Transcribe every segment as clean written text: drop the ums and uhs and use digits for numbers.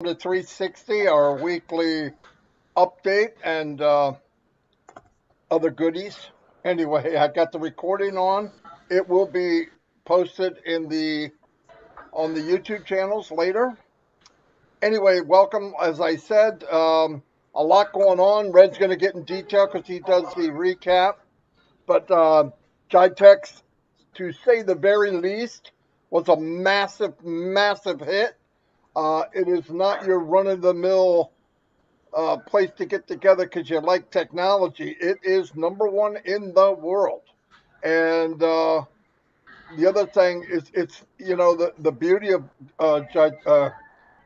To 360, our weekly update and other goodies. Anyway, I got the recording on. It will be posted in the on the YouTube channels later. Anyway, welcome. As I said, a lot going on. Red's going to get in detail because he does the recap. But Jitex, to say the very least, was a massive, massive hit. It is not your run of the mill place to get together because you like technology. It is number one in the world. And the other thing is, it's the beauty of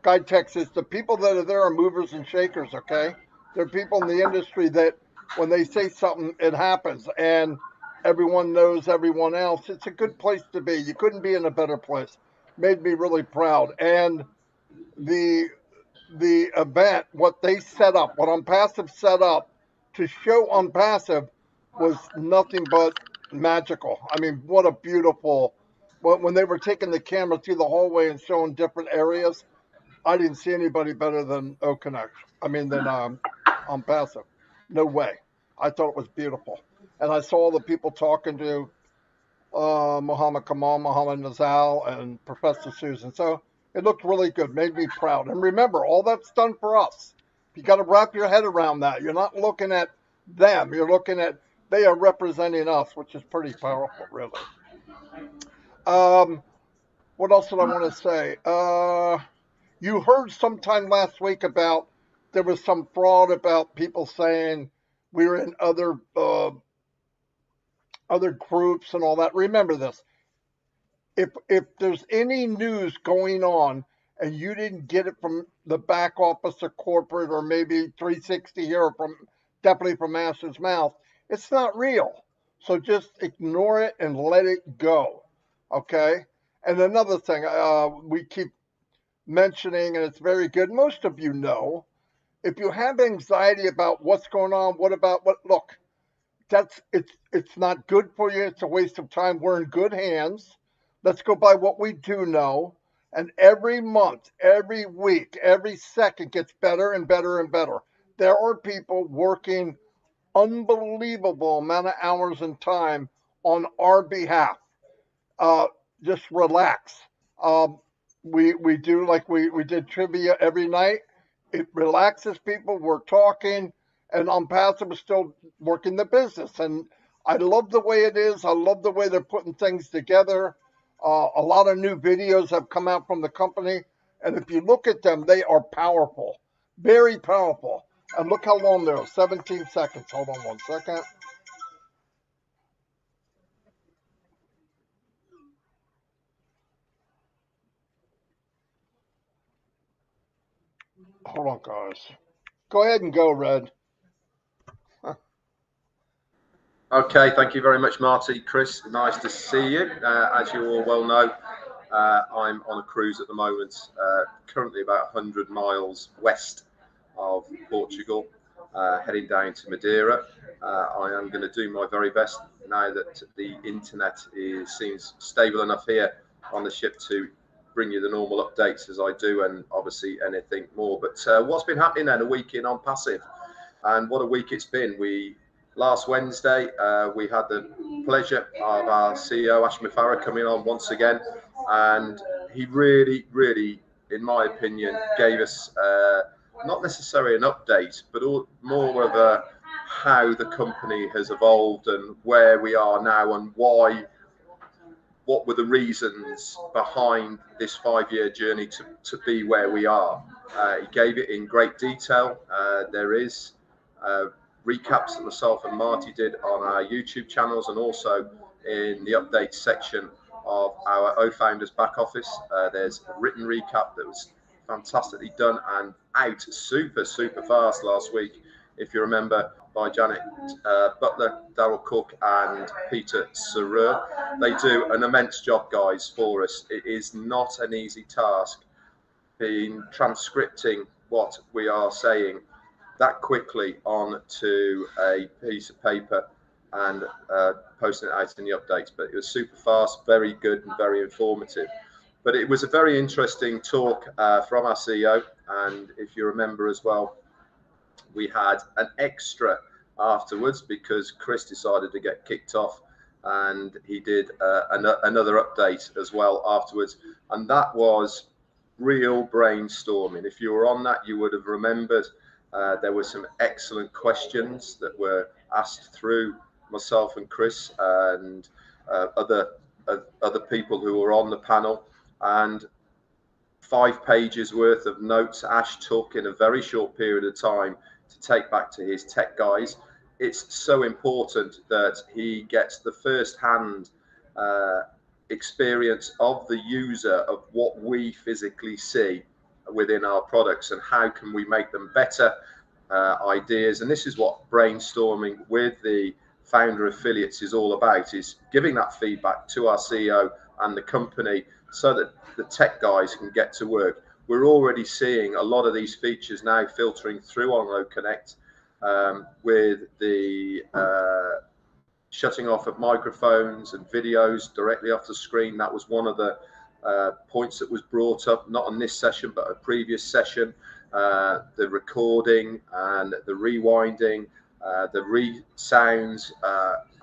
Guide Text is the people that are there are movers and shakers. Okay, they're people in the industry that when they say something, it happens, and everyone knows everyone else. It's a good place to be. You couldn't be in a better place. Made me really proud. And the the event, what they set up, what Onpassive set up to show Onpassive was nothing but magical. I mean, what a beautiful. When they were taking the camera through the hallway and showing different areas, I didn't see anybody better than O'Connect. I mean, than Onpassive. No way. I thought it was beautiful. And I saw the people talking to Muhammad Kamal, Muhammad Nazal, and Professor Susan. So it looked really good, made me proud. And remember, all that's done for us. You got to wrap your head around that. You're not looking at them. You're looking at they are representing us, which is pretty powerful, really. Um, what else did I want to say? You heard sometime last week about there was some fraud about people saying we were in other groups and all that. Remember this: if there's any news going on and you didn't get it from the back office or corporate or maybe 360 here or from definitely from Master's mouth, it's not real. So just ignore it and let it go. Okay. And another thing we keep mentioning, and it's very good. Most of you know, if you have anxiety about what's going on, what about what? Look, it's not good for you. It's a waste of time. We're in good hands. Let's go by what we do know. And every month, every week, every second gets better and better and better. There are people working unbelievable amount of hours and time on our behalf. Uh, just relax. Um, we do like we did trivia every night. It relaxes people. We're talking, and Passive is still working the business. And I love the way it is. I love the way they're putting things together. A lot of new videos have come out from the company, and if you look at them, they are powerful, very powerful. And look how long they're 17 seconds. Hold on one second. Hold on, guys. Go ahead and go, Red. Okay, thank you very much, Marty. Chris, nice to see you. As you all well know, I'm on a cruise at the moment, currently about 100 miles west of Portugal, heading down to Madeira. I am going to do my very best now that the internet seems stable enough here on the ship to bring you the normal updates as I do, and obviously anything more. But what's been happening then? A week in Onpassive, and what a week it's been. Last Wednesday, we had the pleasure of our CEO, Mufareh, coming on once again. And he really, really, in my opinion, gave us not necessarily an update, but more of a how the company has evolved and where we are now and why, what were the reasons behind this 5-year journey to be where we are. He gave it in great detail. There is recaps that myself and Marty did on our YouTube channels and also in the update section of our O-Founders back office. There's a written recap that was fantastically done and out super fast last week, if you remember, by Janet Butler, Daryl Cook and Peter Sarer. They do an immense job, guys, for us. It is not an easy task being transcripting what we are saying that quickly onto a piece of paper and posting it out in the updates. But it was super fast, very good and very informative. But it was a very interesting talk from our CEO. And if you remember as well, we had an extra afterwards because Chris decided to get kicked off, and he did another update as well afterwards, and that was real brainstorming. If you were on that, you would have remembered there were some excellent questions that were asked through myself and Chris and other people who were on the panel, and 5 pages worth of notes Ash took in a very short period of time to take back to his tech guys. It's so important that he gets the first-hand experience of the user of what we physically see within our products and how can we make them better ideas. And this is what brainstorming with the founder affiliates is all about, is giving that feedback to our CEO and the company so that the tech guys can get to work. We're already seeing a lot of these features now filtering through on Connect with the shutting off of microphones and videos directly off the screen. That was one of the points that was brought up, not on this session, but a previous session. The recording and the rewinding, the re-sounds,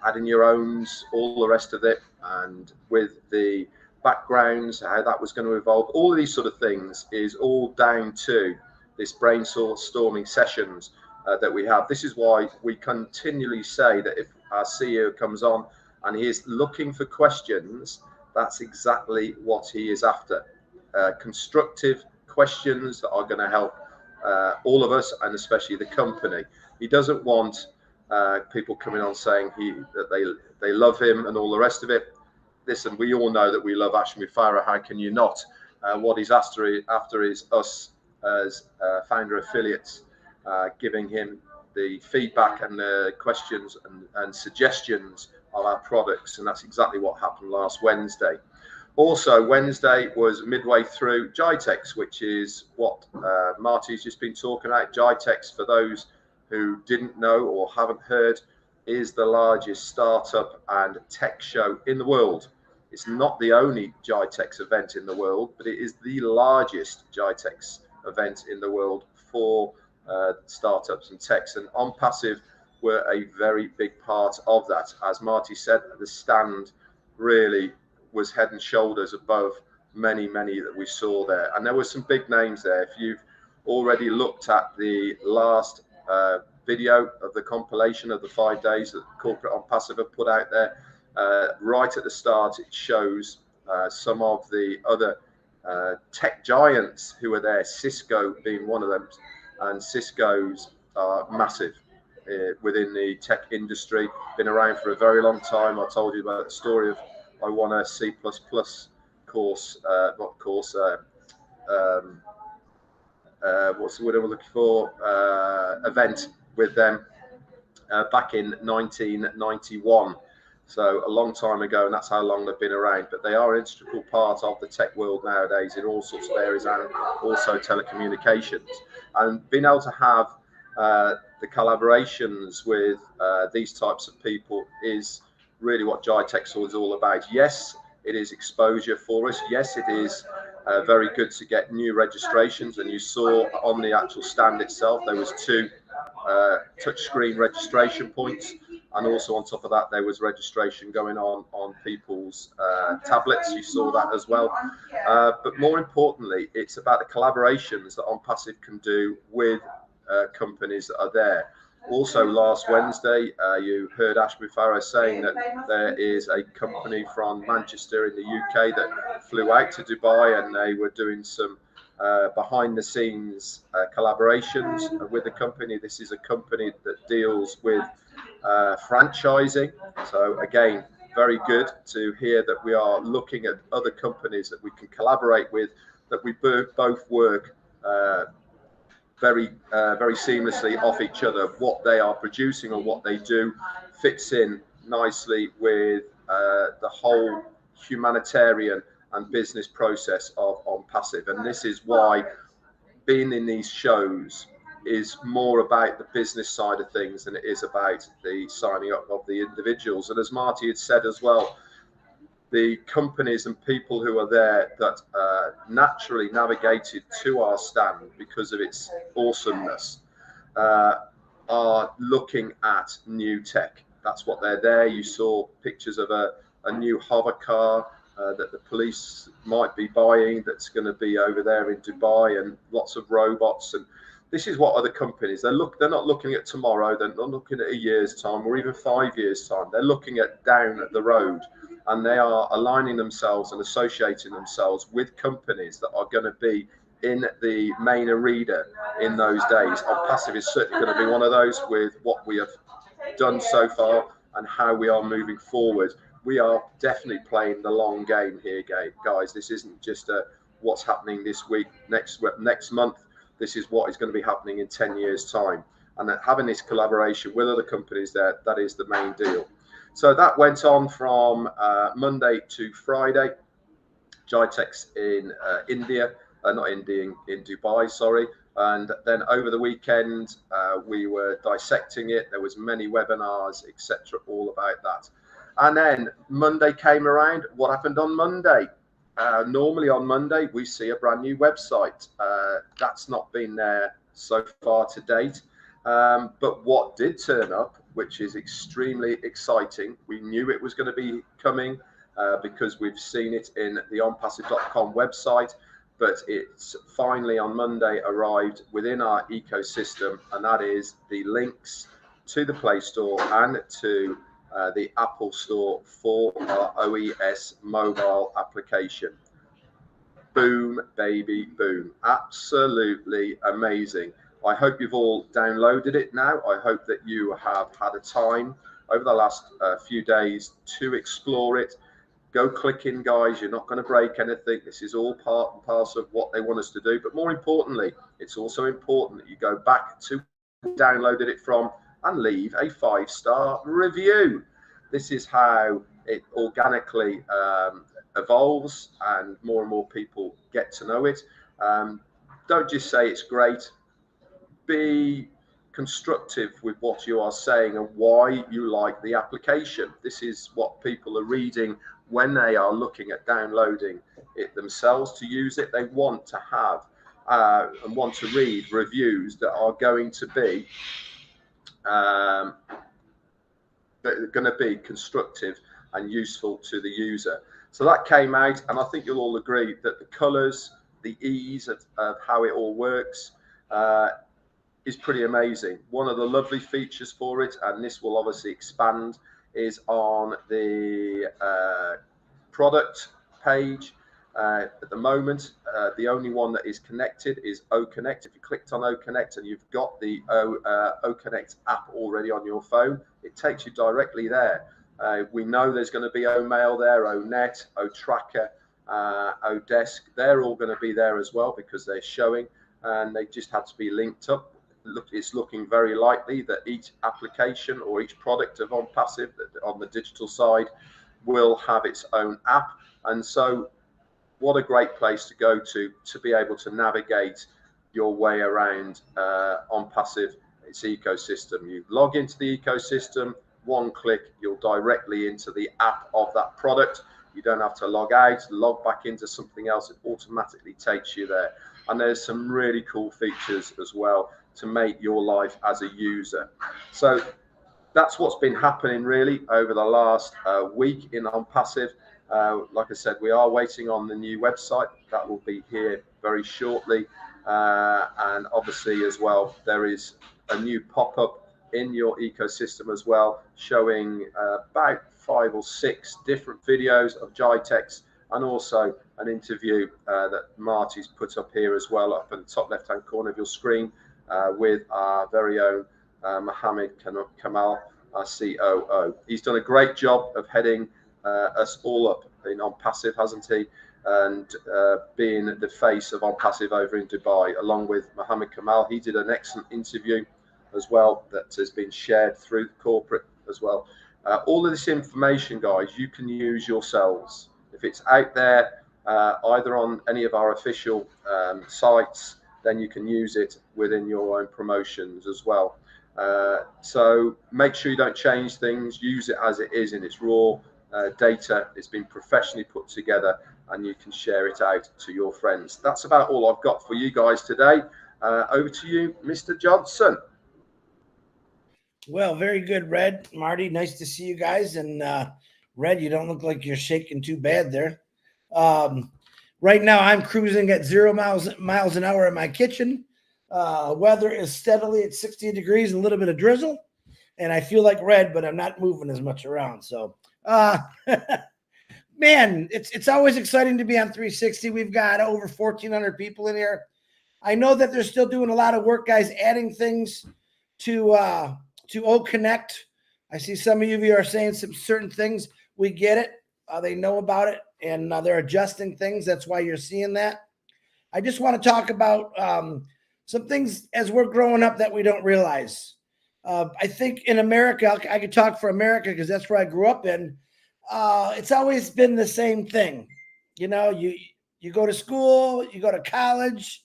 adding your owns, all the rest of it, and with the backgrounds, how that was going to evolve. All of these sort of things is all down to this brainstorming sessions that we have. This is why we continually say that if our CEO comes on and he is looking for questions, that's exactly what he is after. Constructive questions that are going to help all of us and especially the company. He doesn't want people coming on saying that they love him and all the rest of it. Listen, we all know that we love Ash Mufareh. How can you not? What he's after is us as founder affiliates giving him the feedback and the questions and suggestions of our products, and that's exactly what happened last Wednesday. Also, Wednesday was midway through GITEX, which is what Marty's just been talking about. GITEX, for those who didn't know or haven't heard, is the largest startup and tech show in the world. It's not the only GITEX event in the world, but it is the largest GITEX event in the world for startups and techs. And Onpassive were a very big part of that. As Marty said, the stand really was head and shoulders above many that we saw there. And there were some big names there. If you've already looked at the last video of the compilation of the 5 days that corporate Onpassive have put out there, right at the start, it shows some of the other tech giants who are there, Cisco being one of them. And Cisco's are massive within the tech industry, been around for a very long time. I told you about the story of I won a C++ course, what's the word I'm looking for, event with them back in 1991. So a long time ago, and that's how long they've been around. But they are an integral part of the tech world nowadays in all sorts of areas, and also telecommunications. And being able to have the collaborations with these types of people is really what GITEX is all about. Yes, it is exposure for us. Yes, it is very good to get new registrations. And you saw on the actual stand itself, there was 2 touchscreen registration points. And also on top of that, there was registration going on people's tablets. You saw that as well. But more importantly, it's about the collaborations that Onpassive can do with companies that are there. Also, last Wednesday, you heard Ash Mufareh saying that there is a company from Manchester in the UK that flew out to Dubai, and they were doing some behind-the-scenes collaborations with the company. This is a company that deals with franchising. So again, very good to hear that we are looking at other companies that we can collaborate with, that we both work very seamlessly off each other. What they are producing or what they do fits in nicely with the whole humanitarian and business process of Onpassive. And this is why being in these shows is more about the business side of things than it is about the signing up of the individuals. And as Marty had said as well, the companies and people who are there that naturally navigated to our stand because of its awesomeness are looking at new tech. That's what they're there. You saw pictures of a new hover car that the police might be buying that's going to be over there in Dubai, and lots of robots. And this is what other companies, they're not looking at tomorrow, they're not looking at a year's time or even 5 years time. They're looking at down the road, and they are aligning themselves and associating themselves with companies that are going to be in the main arena in those days. Onpassive is certainly going to be one of those, with what we have done so far and how we are moving forward. We are definitely playing the long game here, guys. This isn't just what's happening this week, next month. This is what is going to be happening in 10 years' time. And having this collaboration with other companies there, that is the main deal. So that went on from Monday to Friday. GITEX in India, not India, in Dubai, sorry. And then over the weekend, we were dissecting it. There was many webinars, etc., all about that. And then Monday came around. What happened on Monday? Normally on Monday, we see a brand new website. That's not been there so far to date. But what did turn up, which is extremely exciting, we knew it was going to be coming because we've seen it in the onpassive.com website, but it's finally on Monday arrived within our ecosystem, and that is the links to the Play Store and to the Apple Store for our OES mobile application. Boom, baby, boom. Absolutely amazing. I hope you've all downloaded it now. I hope that you have had a time over the last few days to explore it. Go click in, guys. You're not going to break anything. This is all part and parcel of what they want us to do. But more importantly, it's also important that you go back to where you downloaded it from and leave a 5-star review. This is how it organically evolves and more people get to know it. Don't just say it's great. Be constructive with what you are saying and why you like the application. This is what people are reading when they are looking at downloading it themselves to use it. They want to have and want to read reviews that are going to be constructive and useful to the user. So that came out, and I think you'll all agree that the colors, the ease of how it all works is pretty amazing. One of the lovely features for it, and this will obviously expand, is on the product page. At the moment, the only one that is connected is OConnect. If you clicked on OConnect and you've got the OConnect app already on your phone, it takes you directly there. We know there's going to be OMail there, ONet, OTracker, Odesk. They're all going to be there as well because they're showing, and they just had to be linked up. It's looking very likely that each application or each product of Onpassive on the digital side will have its own app. And so what a great place to go to be able to navigate your way around Onpassive, its ecosystem. You log into the ecosystem, one click, you're directly into the app of that product. You don't have to log out, log back into something else. It automatically takes you there. And there's some really cool features as well to make your life as a user. So that's what's been happening really over the last week in Onpassive. Like I said, we are waiting on the new website that will be here very shortly, and obviously as well there is a new pop-up in your ecosystem as well, showing about 5 or 6 different videos of GITEX, and also an interview that Marty's put up here as well, up in the top left-hand corner of your screen, with our very own Mohammed Kamal, our COO. He's done a great job of heading us all up in Onpassive, hasn't he? And being the face of Onpassive over in Dubai, along with Mohammed Kamal. He did an excellent interview as well that has been shared through the corporate as well. All of this information, guys, you can use yourselves. If it's out there, either on any of our official sites, then you can use it within your own promotions as well. So make sure you don't change things. Use it as it is in its raw data. It's been professionally put together, and you can share it out to your friends. That's about all I've got for you guys today. Over to you, Mr. Johnson. Well, very good, Red. Marty, nice to see you guys. And Red, you don't look like you're shaking too bad there. Right now, I'm cruising at 0 miles an hour in my kitchen. Weather is steadily at 60 degrees, a little bit of drizzle. And I feel like Red, but I'm not moving as much around. So, man, it's always exciting to be on 360. We've got over 1,400 people in here. I know that they're still doing a lot of work, guys, adding things to O Connect. I see some of you are saying some certain things. We get it. They know about it, and they're adjusting things. That's why you're seeing that. I just want to talk about some things as we're growing up that we don't realize. I think in America, I could talk for America because that's where I grew up in. It's always been the same thing. You know, you go to school, you go to college,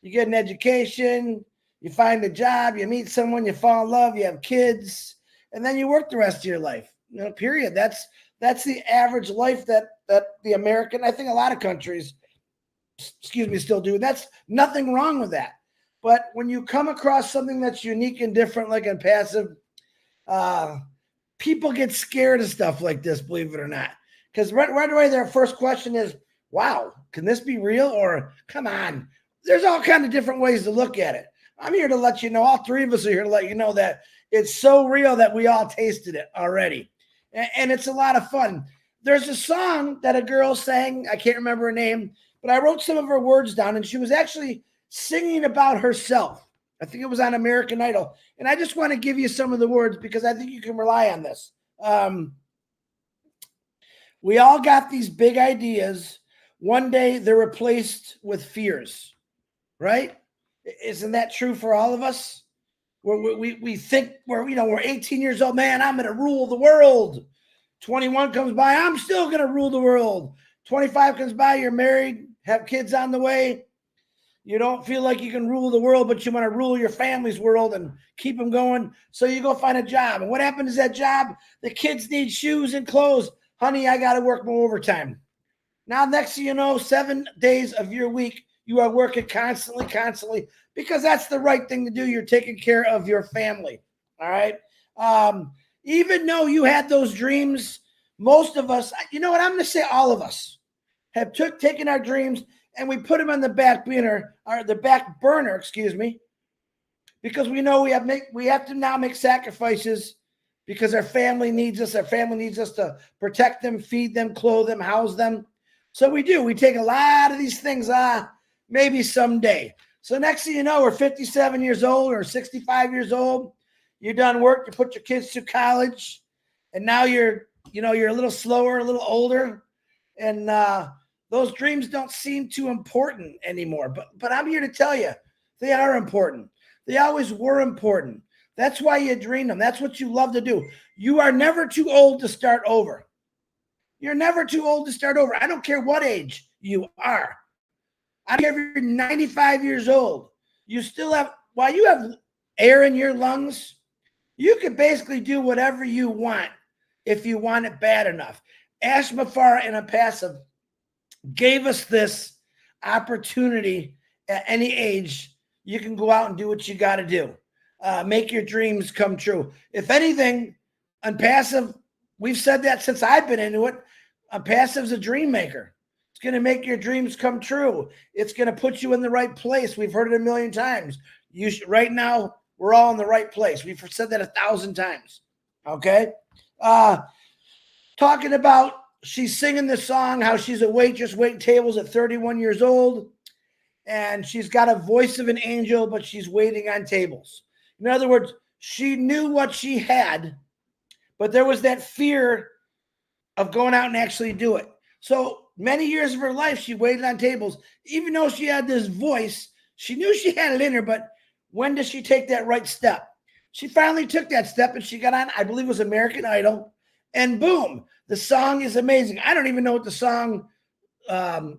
you get an education, you find a job, you meet someone, you fall in love, you have kids, and then you work the rest of your life. You know, period. That's the average life that the American, I think a lot of countries, still do. That's nothing wrong with that. But when you come across something that's unique and different, like Onpassive, people get scared of stuff like this, believe it or not. Because right away, their first question is, wow, can this be real? Or come on. There's all kinds of different ways to look at it. I'm here to let you know, all three of us are here to let you know that it's so real that we all tasted it already. And it's a lot of fun. There's a song that a girl sang, I can't remember her name, but I wrote some of her words down, and she was actually singing about herself. I think it was on American Idol. And I just want to give you some of the words because I think you can rely on this. We all got these big ideas. One day they're replaced with fears, right? Isn't that true for all of us? We think we're 18 years old, man, I'm going to rule the world. 21 comes by, I'm still going to rule the world. 25 comes by, you're married, have kids on the way. You don't feel like you can rule the world, but you want to rule your family's world and keep them going. So you go find a job. And what happens is that job, the kids need shoes and clothes. Honey, I got to work more overtime. Now, next thing you know, 7 days of your week, you are working constantly, because that's the right thing to do. You're taking care of your family. All right. Even though you had those dreams, most of us, you know what, I'm going to say all of us have taken our dreams and we put them on the back burner, because we know we have to now make sacrifices because our family needs us. Our family needs us to protect them, feed them, clothe them, house them. So we do. We take a lot of these things, maybe someday. So next thing you know, we're 57 years old or 65 years old. You're done work. You put your kids through college, and now you're a little slower, a little older, and those dreams don't seem too important anymore. But I'm here to tell you, they are important. They always were important. That's why you dream them. That's what you love to do. You are never too old to start over. You're never too old to start over. I don't care what age you are. I don't care if you're 95 years old. You still have, while you have air in your lungs, you can basically do whatever you want if you want it bad enough. Ash Mufareh and Onpassive gave us this opportunity at any age. You can go out and do what you got to do. Make your dreams come true. If anything, Onpassive, we've said that since I've been into it, Onpassive's a dream maker. It's going to make your dreams come true. It's going to put you in the right place. We've heard it a million times. Right now, we're all in the right place. We've said that 1,000 times. Okay? Talking about, she's singing this song, how she's a waitress waiting tables at 31 years old, and she's got a voice of an angel, but she's waiting on tables. In other words, she knew what she had, but there was that fear of going out and actually do it. So many years of her life, she waited on tables. Even though she had this voice, she knew she had it in her, but when does she take that right step? She finally took that step, and she got on, I believe it was American Idol, and boom, the song is amazing. I don't even know what the song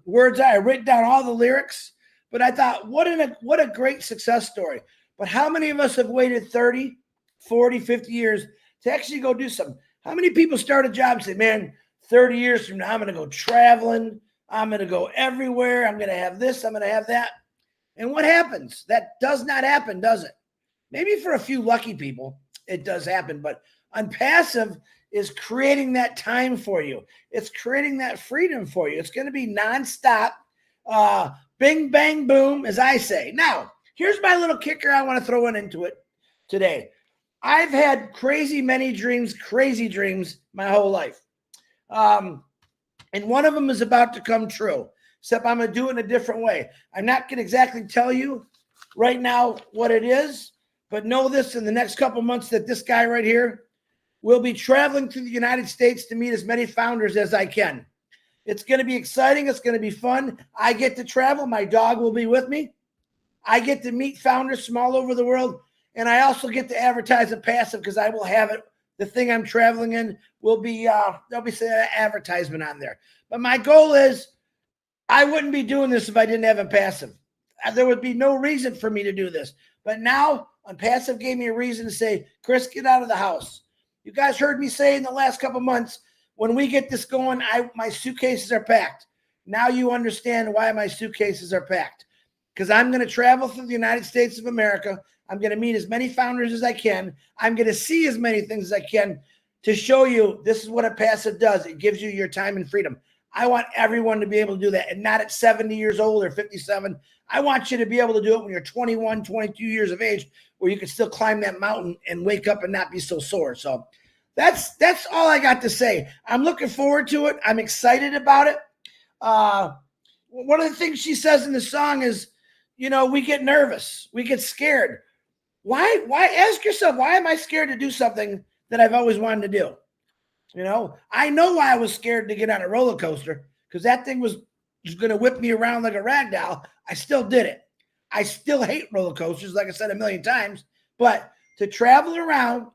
words are. I wrote down all the lyrics, but I thought, what a great success story. But how many of us have waited 30, 40, 50 years to actually go do something? How many people start a job and say, man, 30 years from now, I'm going to go traveling. I'm going to go everywhere. I'm going to have this. I'm going to have that. And what happens? That does not happen, does it? Maybe for a few lucky people, it does happen. But Onpassive is creating that time for you. It's creating that freedom for you. It's going to be nonstop. Bing, bang, boom, as I say. Now, here's my little kicker I want to throw into it today. I've had crazy dreams my whole life. And one of them is about to come true, except I'm going to do it in a different way. I'm not going to exactly tell you right now what it is, but know this in the next couple months that this guy right here will be traveling through the United States to meet as many founders as I can. It's going to be exciting. It's going to be fun. I get to travel. My dog will be with me. I get to meet founders from all over the world. And I also get to advertise Onpassive because I will have it. The thing I'm traveling in will be, there'll be some advertisement on there. But my goal is I wouldn't be doing this if I didn't have Onpassive. There would be no reason for me to do this. But now Onpassive gave me a reason to say, Chris, get out of the house. You guys heard me say in the last couple of months, when we get this going, my suitcases are packed. Now you understand why my suitcases are packed. Because I'm going to travel through the United States of America. I'm going to meet as many founders as I can. I'm going to see as many things as I can to show you this is what Onpassive does. It gives you your time and freedom. I want everyone to be able to do that, and not at 70 years old or 57. I want you to be able to do it when you're 21, 22 years of age, where you can still climb that mountain and wake up and not be so sore. So that's all I got to say. I'm looking forward to it. I'm excited about it. One of the things she says in the song is, you know, we get nervous. We get scared. Why ask yourself, why am I scared to do something that I've always wanted to do? You know, I know why I was scared to get on a roller coaster, because that thing was going to whip me around like a rag doll. I still did it. I still hate roller coasters, like I said a million times, but to travel around,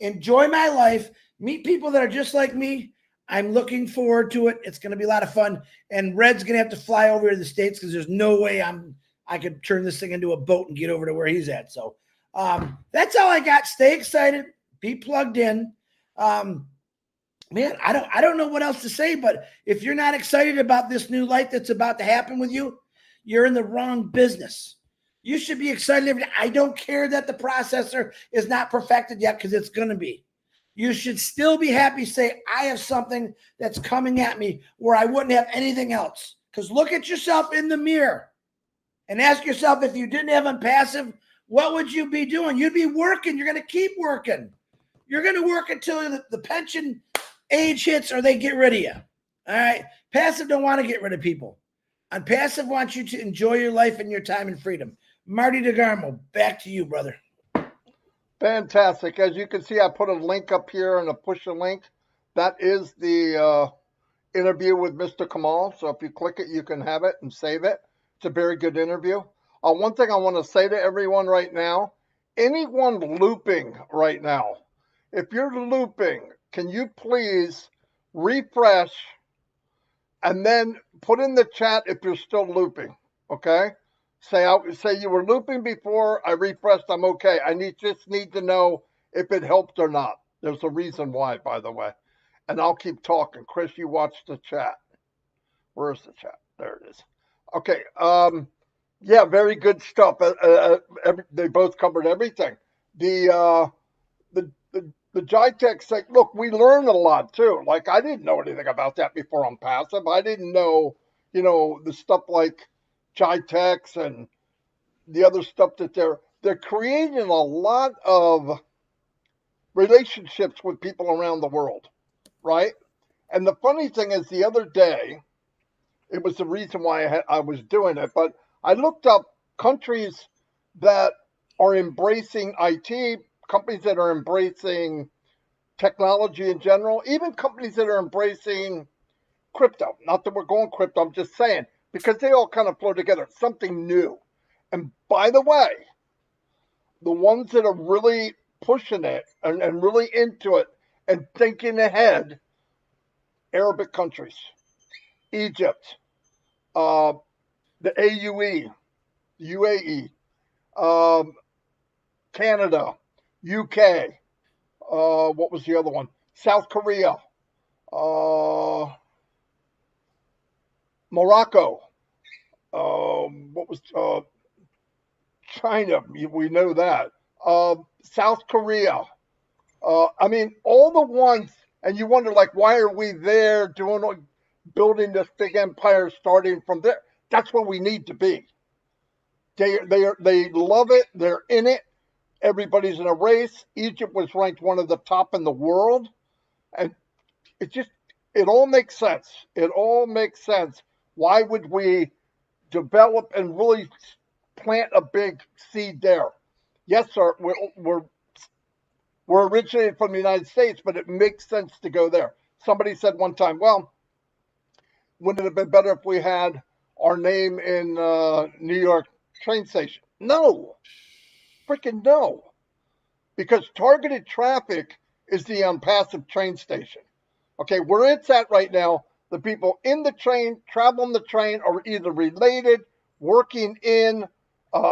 enjoy my life, meet people that are just like me, I'm looking forward to it. It's going to be a lot of fun. And Red's going to have to fly over to the States because there's no way I could turn this thing into a boat and get over to where he's at. So that's all I got. Stay excited. Be plugged in. Man, I don't know what else to say, but if you're not excited about this new life that's about to happen with you, you're in the wrong business. You should be excited every day. I don't care that the processor is not perfected yet, because it's going to be. You should still be happy, say, I have something that's coming at me where I wouldn't have anything else. Because look at yourself in the mirror and ask yourself, if you didn't have Onpassive, what would you be doing? You'd be working. You're going to keep working. You're going to work until the pension age hits or they get rid of you. All right. Passive don't want to get rid of people. Onpassive wants you to enjoy your life and your time and freedom. Marty DeGarmo, back to you, brother. Fantastic. As you can see, I put a link up here and a push a link. That is the interview with Mr. Kamal. So if you click it, you can have it and save it. It's a very good interview. One thing I want to say to everyone right now, anyone looping right now, if you're looping, can you please refresh and then put in the chat if you're still looping, okay? Say you were looping before I refreshed, I'm okay. Just need to know if it helped or not. There's a reason why, by the way. And I'll keep talking. Chris, you watch the chat. Where's the chat? There it is. Okay. Yeah, very good stuff. They both covered everything. The Jitech say, look, we learned a lot too. Like, I didn't know anything about that before Onpassive. I didn't know, the stuff like Jitech and the other stuff that they're creating a lot of relationships with people around the world, right? And the funny thing is, the other day, it was the reason why I was doing it, but I looked up countries that are embracing IT, companies that are embracing technology in general, even companies that are embracing crypto. Not that we're going crypto, I'm just saying, because they all kind of flow together, something new. And by the way, the ones that are really pushing it and really into it and thinking ahead, Arabic countries, Egypt, the UAE, Canada, UK, what was the other one? South Korea, Morocco. What was China? We know that. South Korea. I mean, all the ones, and you wonder, like, why are we there building this big empire starting from there? That's where we need to be. They love it. They're in it. Everybody's in a race. Egypt was ranked one of the top in the world, and it just it all makes sense. It all makes sense. Why would we develop and really plant a big seed there? Yes, sir. We're originated from the United States, but it makes sense to go there. Somebody said one time, well, wouldn't it have been better if we had our name in New York train station? No, freaking no. Because targeted traffic is the Onpassive train station. Okay, where it's at right now, the people in the train, travel on the train, are either related, working in,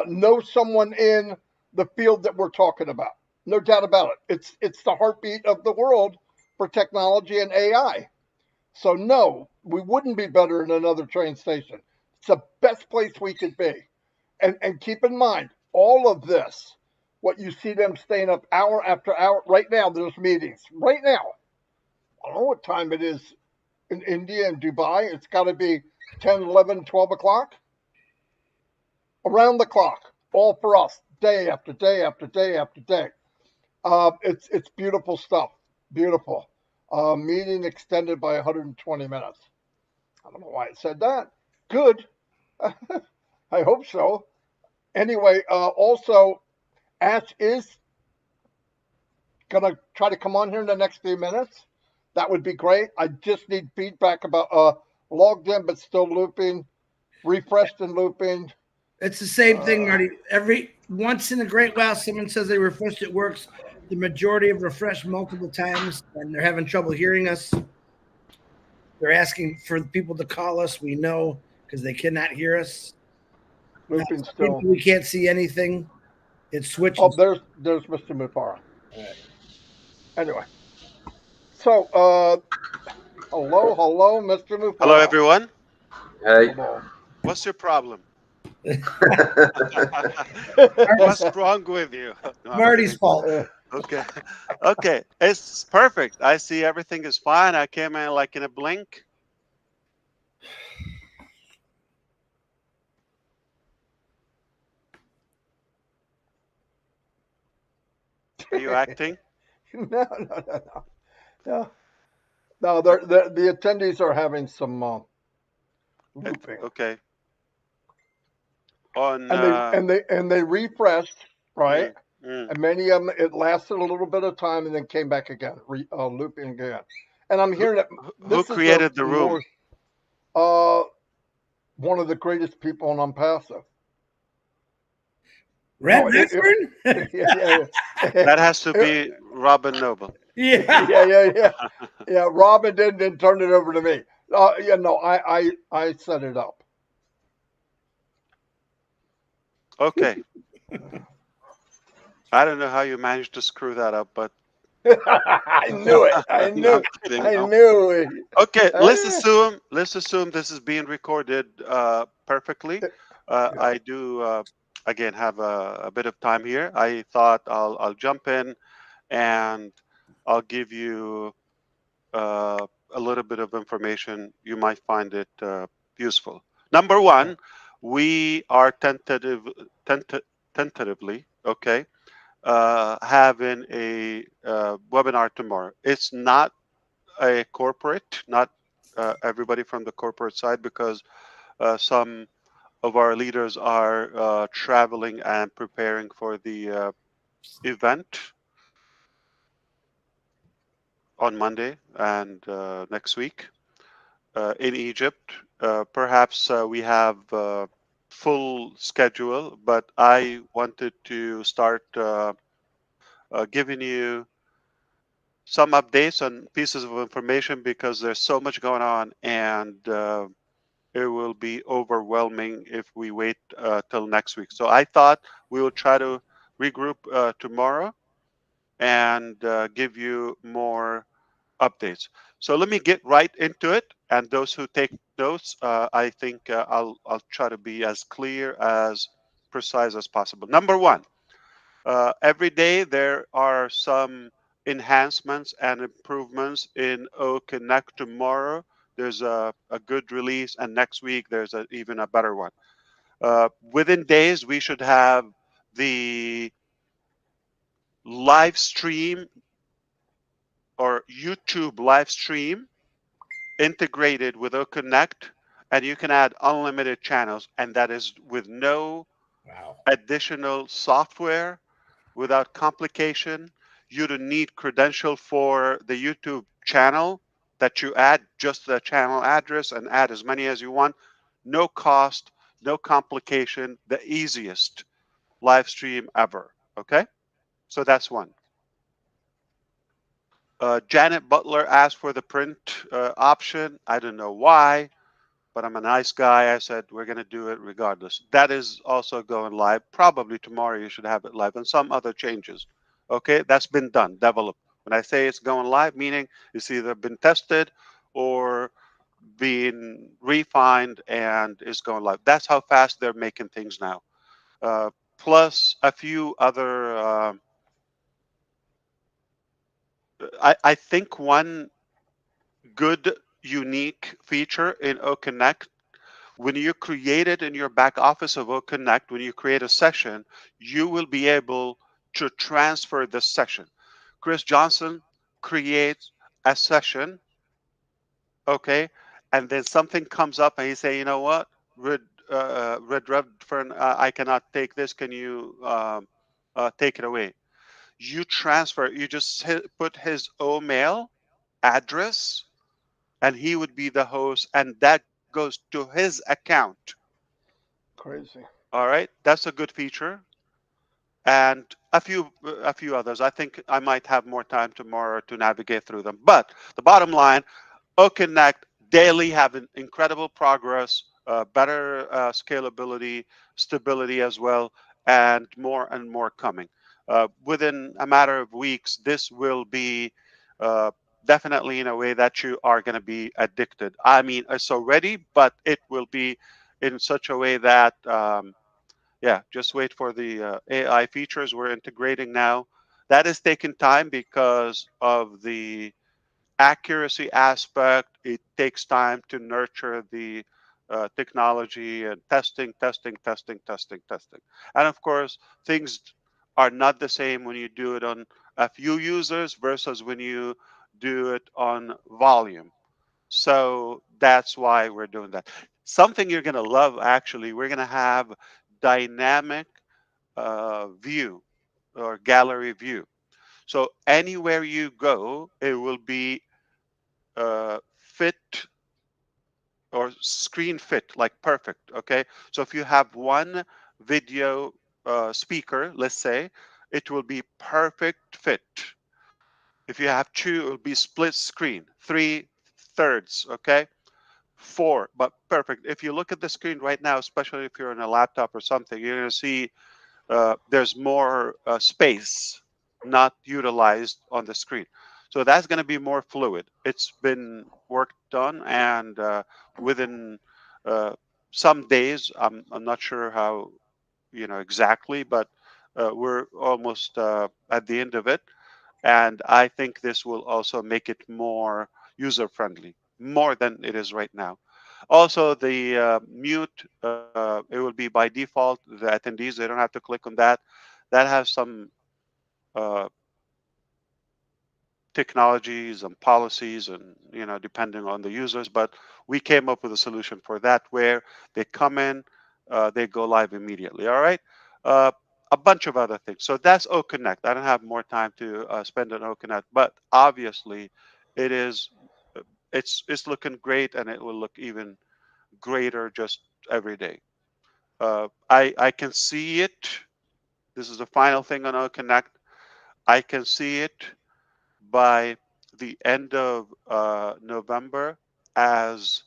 know someone in the field that we're talking about. No doubt about it. It's the heartbeat of the world for technology and AI. So no, we wouldn't be better in another train station. It's the best place we could be. And keep in mind, all of this, what you see them staying up hour after hour, right now there's meetings. Right now. I don't know what time it is in India and Dubai. It's got to be 10, 11, 12 o'clock. Around the clock. All for us. Day after day after day after day. It's beautiful stuff. Beautiful. Meeting extended by 120 minutes. I don't know why it said that. Good. I hope so. Anyway, also, Ash is going to try to come on here in the next few minutes. That would be great. I just need feedback about logged in but still looping, refreshed and looping. It's the same thing, Marty. Every once in a great while, someone says they refreshed, it works. The majority have refreshed multiple times, and they're having trouble hearing us. They're asking for people to call us. We know because they cannot hear us. Looping still. We can't see anything. It's switching. Oh, there's Mr. Mufareh. Anyway, so hello, Mr. Mufareh. Hello, everyone. Hey. Hello. What's your problem? What's wrong with you? No, Marty's fault. Okay. Okay. It's perfect. I see everything is fine. I came in like in a blink. Are you acting? No. No, the attendees are having some looping. Okay. On And they refreshed, right? mm. And many of them, it lasted a little bit of time and then came back again, looping again. And I'm hearing that Who created the room? One of the greatest people on Onpassive. Red Western? Yeah. That has to be Robin Noble. Yeah. Robin didn't turn it over to me. I set it up. Okay. I don't know how you managed to screw that up, but I knew it. I knew it. Okay, let's assume this is being recorded perfectly. I do again have a bit of time here. I thought I'll jump in and I'll give you a little bit of information. You might find it useful. Number one, we are tentatively okay having a webinar tomorrow. It's not a corporate, not everybody from the corporate side, because some of our leaders are traveling and preparing for the event on Monday and next week in Egypt. Perhaps we have full schedule, but I wanted to start giving you some updates on pieces of information because there's so much going on, and it will be overwhelming if we wait till next week. So I thought we will try to regroup tomorrow and give you more updates. So let me get right into it. And those who take notes, I think I'll try to be as clear, as precise as possible. Number one, every day there are some enhancements and improvements in O Connect. Tomorrow there's a good release, and next week there's even a better one. Within days, we should have the live stream or YouTube live stream integrated with O Connect, and you can add unlimited channels, and that is with no Wow. additional software, without complication. You don't need credential for the YouTube channel that you add, just the channel address, and add as many as you want. No cost, no complication, the easiest live stream ever. Okay, so that's one. Janet Butler asked for the print option. I don't know why, but I'm a nice guy. I said we're going to do it regardless. That is also going live. Probably tomorrow you should have it live, and some other changes. Okay, that's been done, developed. When I say it's going live, meaning it's either been tested or being refined and is going live. That's how fast they're making things now. Plus a few other. I think one good unique feature in OConnect, when you create it in your back office of OConnect, when you create a session, you will be able to transfer the session. Chris Johnson creates a session, okay, and then something comes up and he say, you know what, Red Redfern, I cannot take this. Can you take it away? You transfer. You just put his mail address, and he would be the host, and that goes to his account. Crazy. All right, that's a good feature, and a few others. I think I might have more time tomorrow to navigate through them. But the bottom line, OConnect daily have an incredible progress, better scalability, stability as well, and more coming. Within a matter of weeks, this will be uh, definitely in a way that you are going to be addicted. I mean, it's already, but it will be in such a way that, yeah, just wait for the AI features we're integrating now. That is taking time because of the accuracy aspect. It takes time to nurture the technology and testing. And of course, things are not the same when you do it on a few users versus when you do it on volume. So that's why we're doing that. Something you're going to love, actually, we're going to have dynamic view or gallery view. So anywhere you go, it will be fit or screen fit, like perfect. Okay, so if you have one video speaker, let's say, it will be perfect fit. If you have two, it will be split screen, 3/3. Okay, four, but perfect. If you look at the screen right now, especially if you're on a laptop or something, you're going to see there's more space not utilized on the screen. So that's going to be more fluid. It's been worked on, and within uh, some days, I'm not sure how, exactly, but we're almost at the end of it. And I think this will also make it more user friendly, more than it is right now. Also, the mute, it will be by default. The attendees, they don't have to click on that. That has some uh, technologies and policies, and depending on the users. But we came up with a solution for that, where they come in, they go live immediately. All right. uh, a bunch of other things. So that's OConnect. I don't have more time to spend on OConnect, but obviously it is uh, it's looking great, and it will look even greater just every day. I can see it. This is the final thing on OConnect. I can see it by the end of November as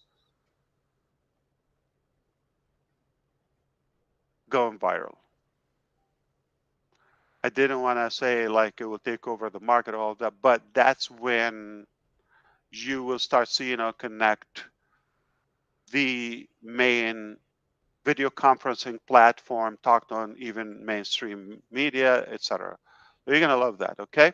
going viral. I didn't want to say like it will take over the market, all of that, but that's when you will start seeing on Connect the main video conferencing platform talked on even mainstream media, etc. You're gonna love that. Okay.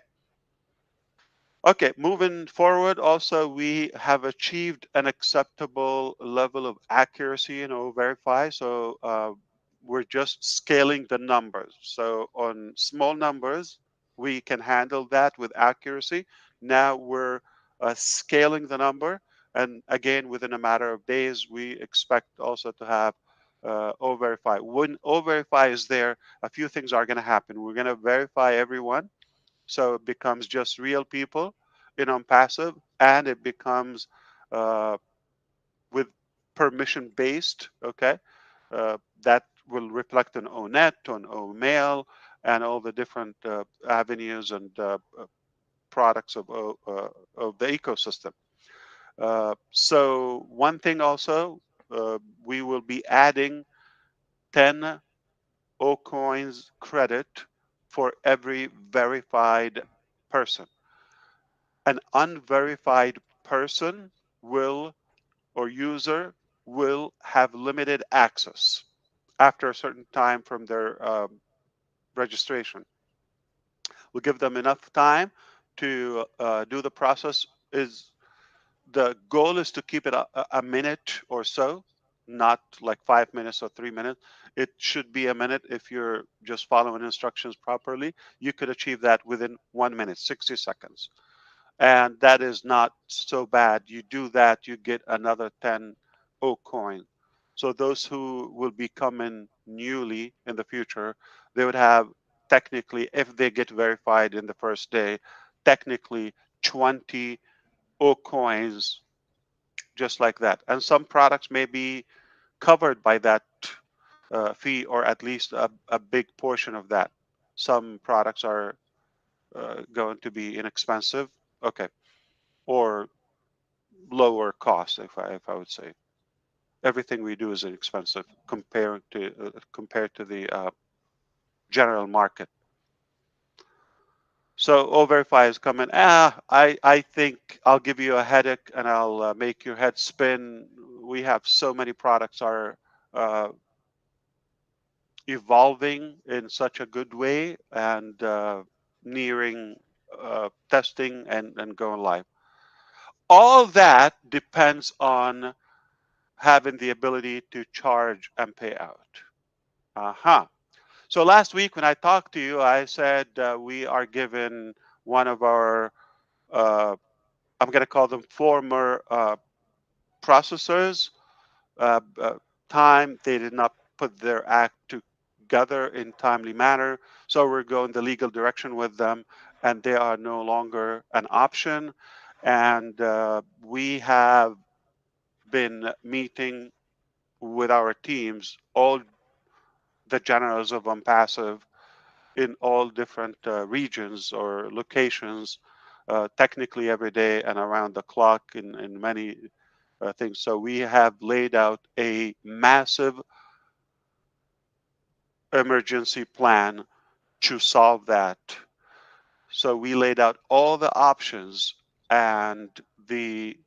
Okay, moving forward, also we have achieved an acceptable level of accuracy in O-Verify. So we're just scaling the numbers. So on small numbers, we can handle that with accuracy. Now we're scaling the number. And again, within a matter of days, we expect also to have O-Verify. When O-Verify is there, a few things are going to happen. We're going to verify everyone, so it becomes just real people in Onpassive, and it becomes uh, with permission based. Okay, that will reflect on ONet, on OMail, and all the different avenues and products of the ecosystem. So one thing also, we will be adding 10 O-Coins credit for every verified person. An unverified person will, or user will, have limited access after a certain time from their registration. We'll give them enough time to do the process. Is the goal is to keep it a minute or so, not like 5 minutes or 3 minutes. It should be a minute if you're just following instructions properly. You could achieve that within 1 minute, 60 seconds. And that is not so bad. You do that, you get another 10 O coin. So those who will be coming newly in the future, they would have technically, if they get verified in the first day, technically 20 O coins, just like that. And some products may be covered by that fee, or at least a big portion of that. Some products are going to be inexpensive. Okay. Or lower cost, if I would say. Everything we do is inexpensive compared to the general market. So O-Verify is coming. I think I'll give you a headache and I'll make your head spin. We have so many products are uh, evolving in such a good way and nearing testing and going live. All that depends on having the ability to charge and pay out. Uh-huh. So last week when I talked to you, I said we are given one of our, I'm going to call them former processors, time. They did not put their act together in timely manner. So we're going the legal direction with them, and they are no longer an option. And we have been meeting with our teams, all the generals of Onpassive in all different regions or locations, technically every day and around the clock in many things. So we have laid out a massive emergency plan to solve that. So we laid out all the options and the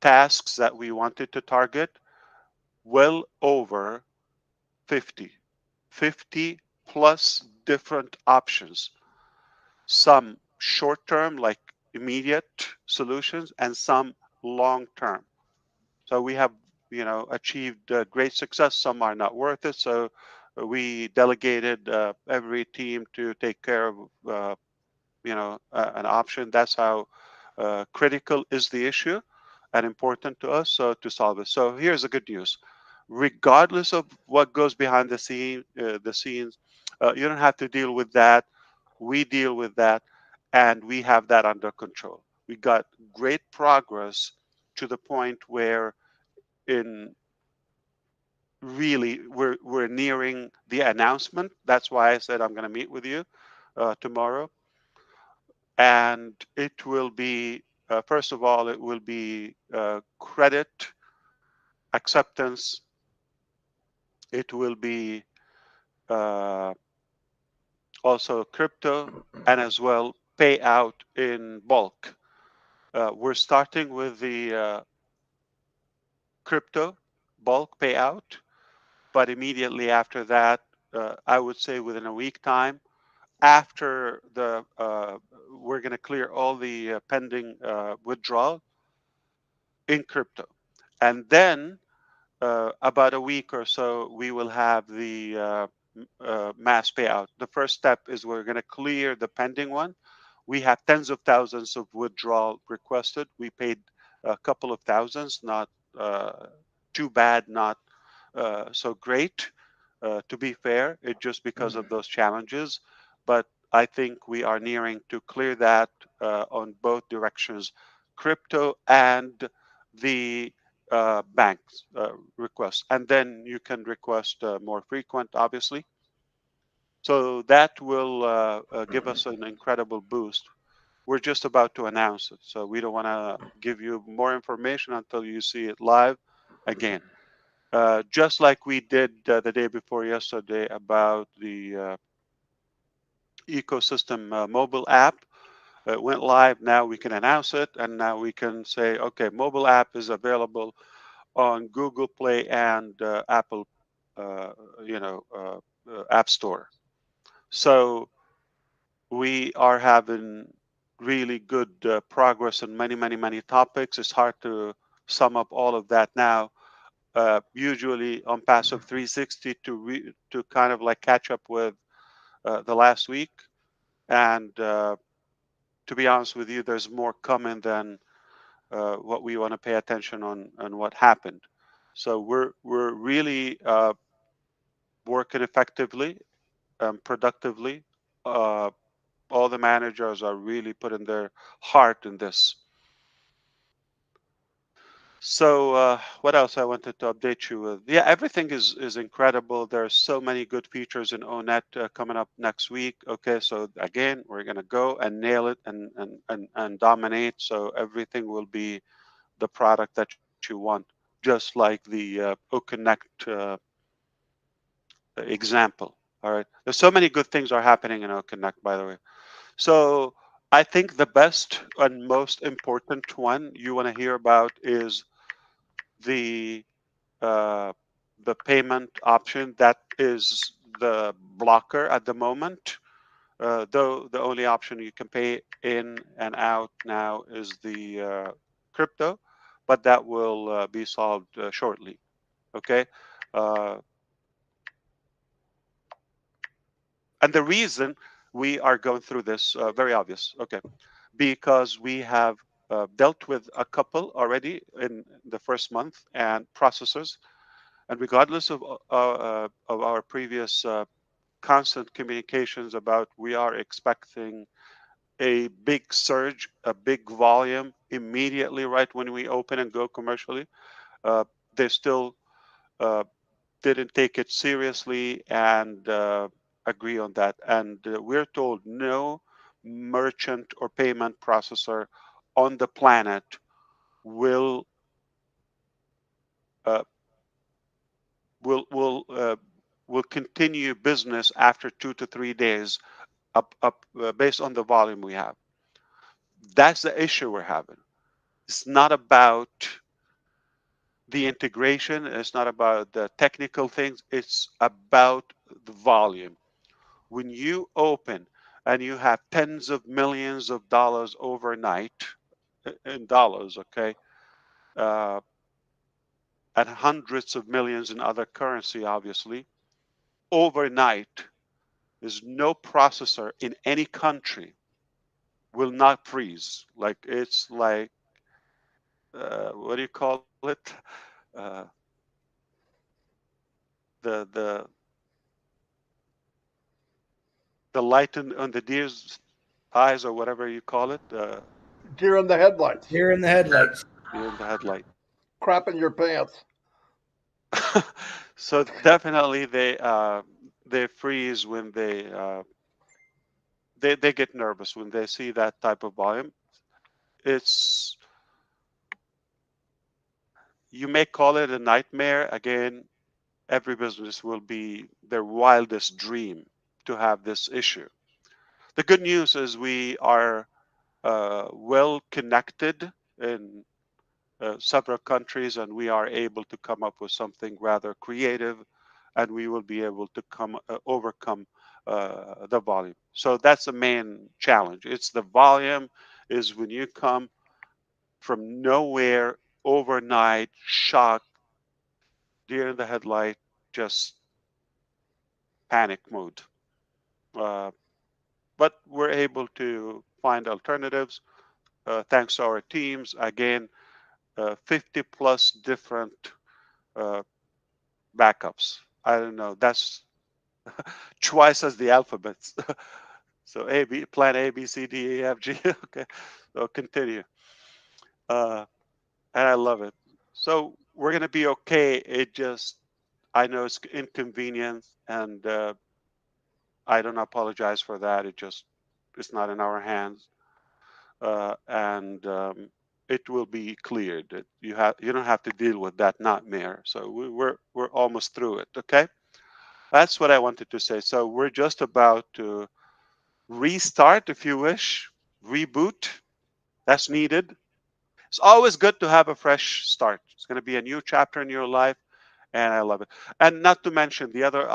tasks that we wanted to target, well over 50 plus different options, some short term, like immediate solutions, and some long term. So we have, achieved great success. Some are not worth it. So we delegated every team to take care of, an option. That's how critical is the issue and important to us, so to solve it. So here's the good news: regardless of what goes behind the scenes, you don't have to deal with that. We deal with that, and we have that under control. We got great progress to the point where, in really, we're nearing the announcement. That's why I said I'm going to meet with you tomorrow, and it will be, first of all, it will be credit acceptance. It will be uh, also crypto, and as well payout in bulk. We're starting with the crypto bulk payout, but immediately after that, I would say within a week time, after the we're going to clear all the pending withdrawal in crypto, and then about a week or so, we will have the mass payout. The first step is we're going to clear the pending one. We have tens of thousands of withdrawal requested. We paid a couple of thousands, not too bad, not so great. To be fair, it just because of those challenges. But I think we are nearing to clear that on both directions, crypto and the banks requests. And then you can request more frequent, obviously. So that will give us an incredible boost. We're just about to announce it, so we don't want to give you more information until you see it live again. Just like we did the day before yesterday about the ecosystem mobile app. It went live. Now we can announce it, and now we can say, okay, mobile app is available on Google Play and Apple, uh, App Store. So we are having really good progress in many, many, many topics. It's hard to sum up all of that now. Usually on Passive 360 to kind of like catch up with the last week. And to be honest with you, there's more coming than what we want to pay attention on what happened. So we're really working effectively, productively. Uh, all the managers are really putting their heart in this. So what else I wanted to update you with? Yeah, everything is incredible. There's so many good features in ONET coming up next week. Okay, so again, we're gonna go and nail it and dominate. So everything will be the product that you want, just like the OConnect example. All right, there's so many good things are happening in OConnect, by the way. So I think the best and most important one you want to hear about is the uh, the payment option that is the blocker at the moment. Though the only option you can pay in and out now is the crypto, but that will be solved shortly. Okay. Uh, and the reason we are going through this very obvious. Okay, because we have dealt with a couple already in the first month and processors, and regardless of our previous constant communications about we are expecting a big surge, a big volume immediately right when we open and go commercially. They still uh, didn't take it seriously and agree on that. And we're told no merchant or payment processor on the planet will uh, will will uh, will continue business after 2 to 3 days up based on the volume we have. That's the issue we're having. It's not about the integration. It's not about the technical things. It's about the volume. When you open and you have tens of millions of dollars overnight in dollars, okay, uh, and hundreds of millions in other currency, obviously, overnight, there's no processor in any country will not freeze. Like it's like what do you call it? Uh, the the light on the deer's eyes or whatever you call it, Deer in the headlights. Here in the headlights. deer in the headlight. Crap in your pants. So definitely they freeze when they get nervous when they see that type of volume. It's you may call it a nightmare. Again, every business will be their wildest dream to have this issue. The good news is we are well connected in several countries, and we are able to come up with something rather creative, and we will be able to overcome the volume. So that's the main challenge. It's the volume is when you come from nowhere overnight, shock, deer in the headlight, just panic mode. But we're able to find alternatives thanks to our teams. Again, 50 plus different uh, backups. I don't know. That's twice as the alphabets. So plan A, B, C, D, E, F, G. Okay, so continue. And I love it. So we're gonna be okay. It just I know it's inconvenient, and I don't apologize for that. It's not in our hands, and it will be cleared. You don't have to deal with that nightmare. So we're almost through it. Okay, that's what I wanted to say. So we're just about to restart, if you wish, reboot. That's needed. It's always good to have a fresh start. It's going to be a new chapter in your life, and I love it. And not to mention the other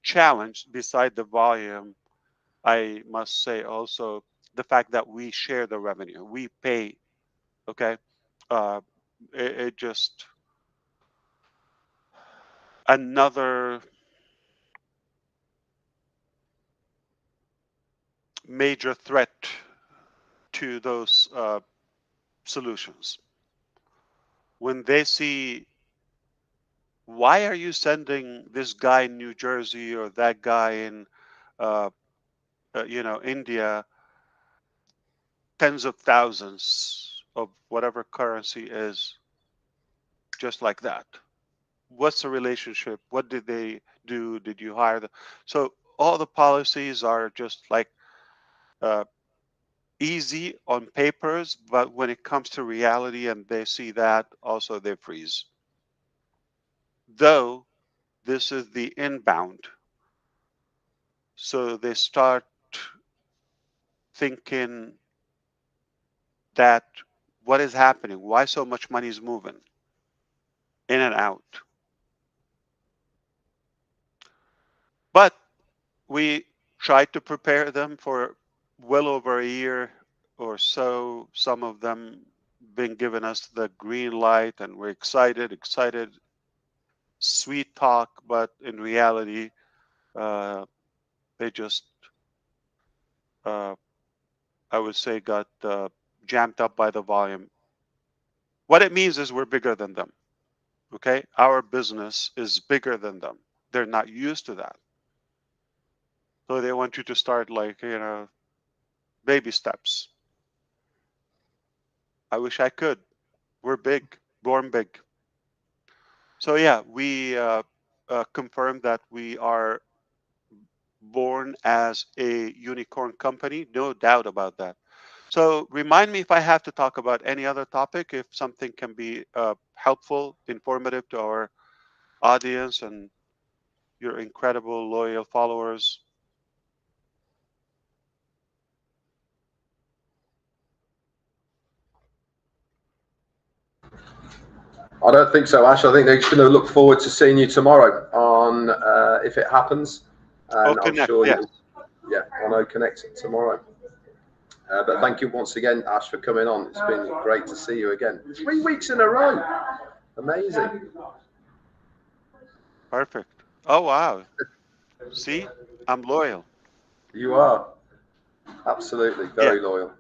challenge beside the volume, I must say also the fact that we share the revenue, we pay. Okay, uh, it just another major threat to those solutions. When they see, why are you sending this guy in New Jersey or that guy in uh, India, tens of thousands of whatever currency is just like that? What's the relationship? What did they do? Did you hire them? So all the policies are just like uh, easy on papers, but when it comes to reality and they see that, also they freeze. Though this is the inbound, so they start thinking that what is happening? Why so much money is moving in and out? But we tried to prepare them for well over a year or so. Some of them been giving us the green light, and we're excited, sweet talk, but in reality, uh, they just, uh, I would say, got jammed up by the volume. What it means is we're bigger than them. Okay, our business is bigger than them. They're not used to that, so they want you to start like baby steps. I wish I could. We're big, born big. So yeah, we confirmed that we are born as a unicorn company. No doubt about that. So remind me if I have to talk about any other topic, if something can be helpful, informative to our audience and your incredible loyal followers. I don't think so, Ash. I think they're going to look forward to seeing you tomorrow on if it happens, Oh, and I'm connect. sure Yes. yeah, on O Connect tomorrow. But thank you once again, Ash, for coming on. It's been great to see you again. 3 weeks in a row. Amazing. Perfect. Oh, wow. See, I'm loyal. You are. Absolutely. Yeah. Very loyal.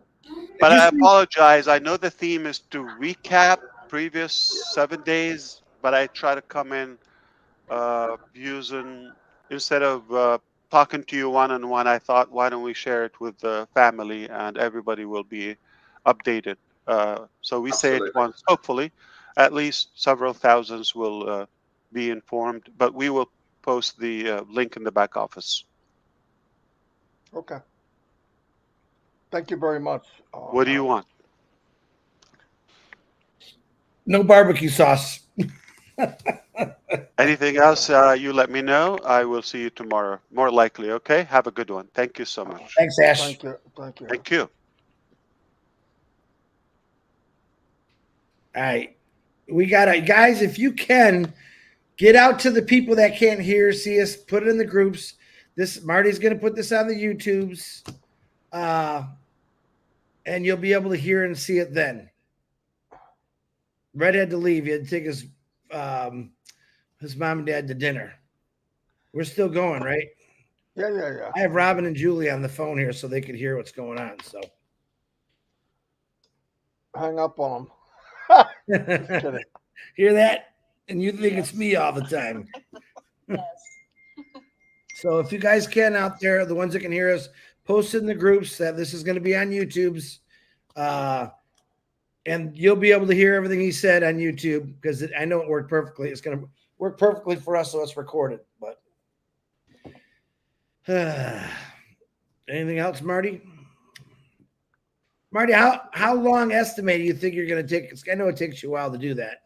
Did But you I see? apologize. I know the theme is to recap previous 7 days, but I try to come in using, instead of talking to you one on one, I thought, why don't we share it with the family and everybody will be updated. So we say it Absolutely. once, hopefully, at least several thousands will be informed, but we will post the link in the back office. Okay. Thank you very much, What do you Alex. want? No barbecue sauce. Anything else, you let me know. I will see you tomorrow, more likely. Okay. Have a good one. Thank you so much. Thanks, Ash. Thank you. Thank you. Thank you. All right. We got to, guys, if you can, get out to the people that can't hear, see us, put it in the groups. This Marty's going to put this on the YouTubes. And you'll be able to hear and see it then. Red had to leave. He had to take his mom and dad to dinner. We're still going, right? Yeah. I have Robin and Julie on the phone here so they could hear what's going on. So Hang up on them. Just kidding. hear that? And you think it's me all the time. Yes. So if you guys can out there, the ones that can hear us, post it in the groups that this is going to be on YouTube's. And you'll be able to hear everything he said on YouTube because I know it worked perfectly. It's going to work perfectly for us, so it's recorded. But anything else, Marty? Marty, how long estimate do you think you're going to take? I know it takes you a while to do that.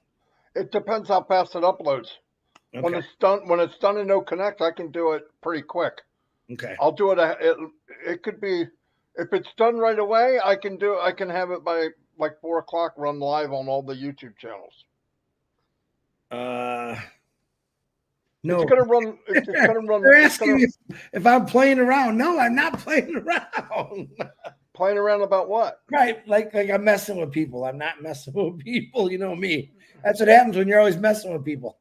It depends how fast it uploads. Okay. When it's done in No Connect, I can do it pretty quick. Okay. I'll do it. It could be, if it's done right away, I can have it by like 4 o'clock, run live on all the YouTube channels. No. It's gonna run. They're asking me if I'm playing around. No, I'm not playing around. Playing around about what? Right, like I'm messing with people. I'm not messing with people. You know me. That's what happens when you're always messing with people.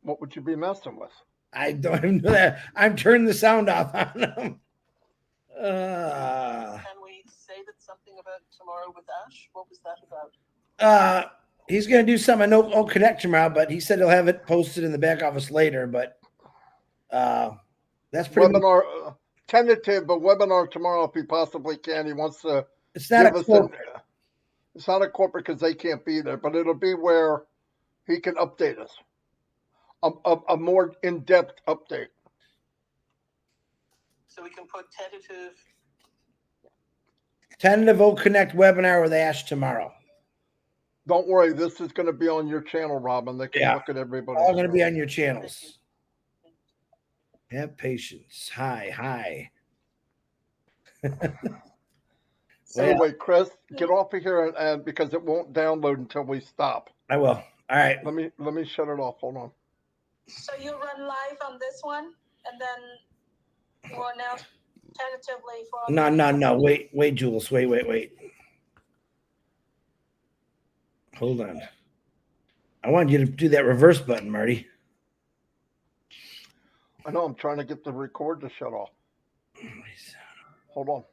What would you be messing with? I don't even know that. I'm turning the sound off on them. Can we say that something about tomorrow with Ash? What was that about? He's going to do something on No Connect tomorrow, but he said he'll have it posted in the back office later. But that's pretty webinar tentative, but webinar tomorrow if he possibly can. He wants to. It's not a corporate. It's not a corporate because they can't be there, but it'll be where he can update us. A more in-depth update. So we can put tentative O Connect webinar with Ash tomorrow. Don't worry, this is going to be on your channel, Robin. They can look at everybody. All going to be on your channels. Have patience. Hi. Anyway, Chris, get off of here and because it won't download until we stop. I will. All right. Let me shut it off. Hold on. So you run live on this one, and then you are now tentatively for. No. Wait, Jules. Wait. Hold on. I wanted you to do that reverse button, Marty. I know. I'm trying to get the record to shut off. Hold on.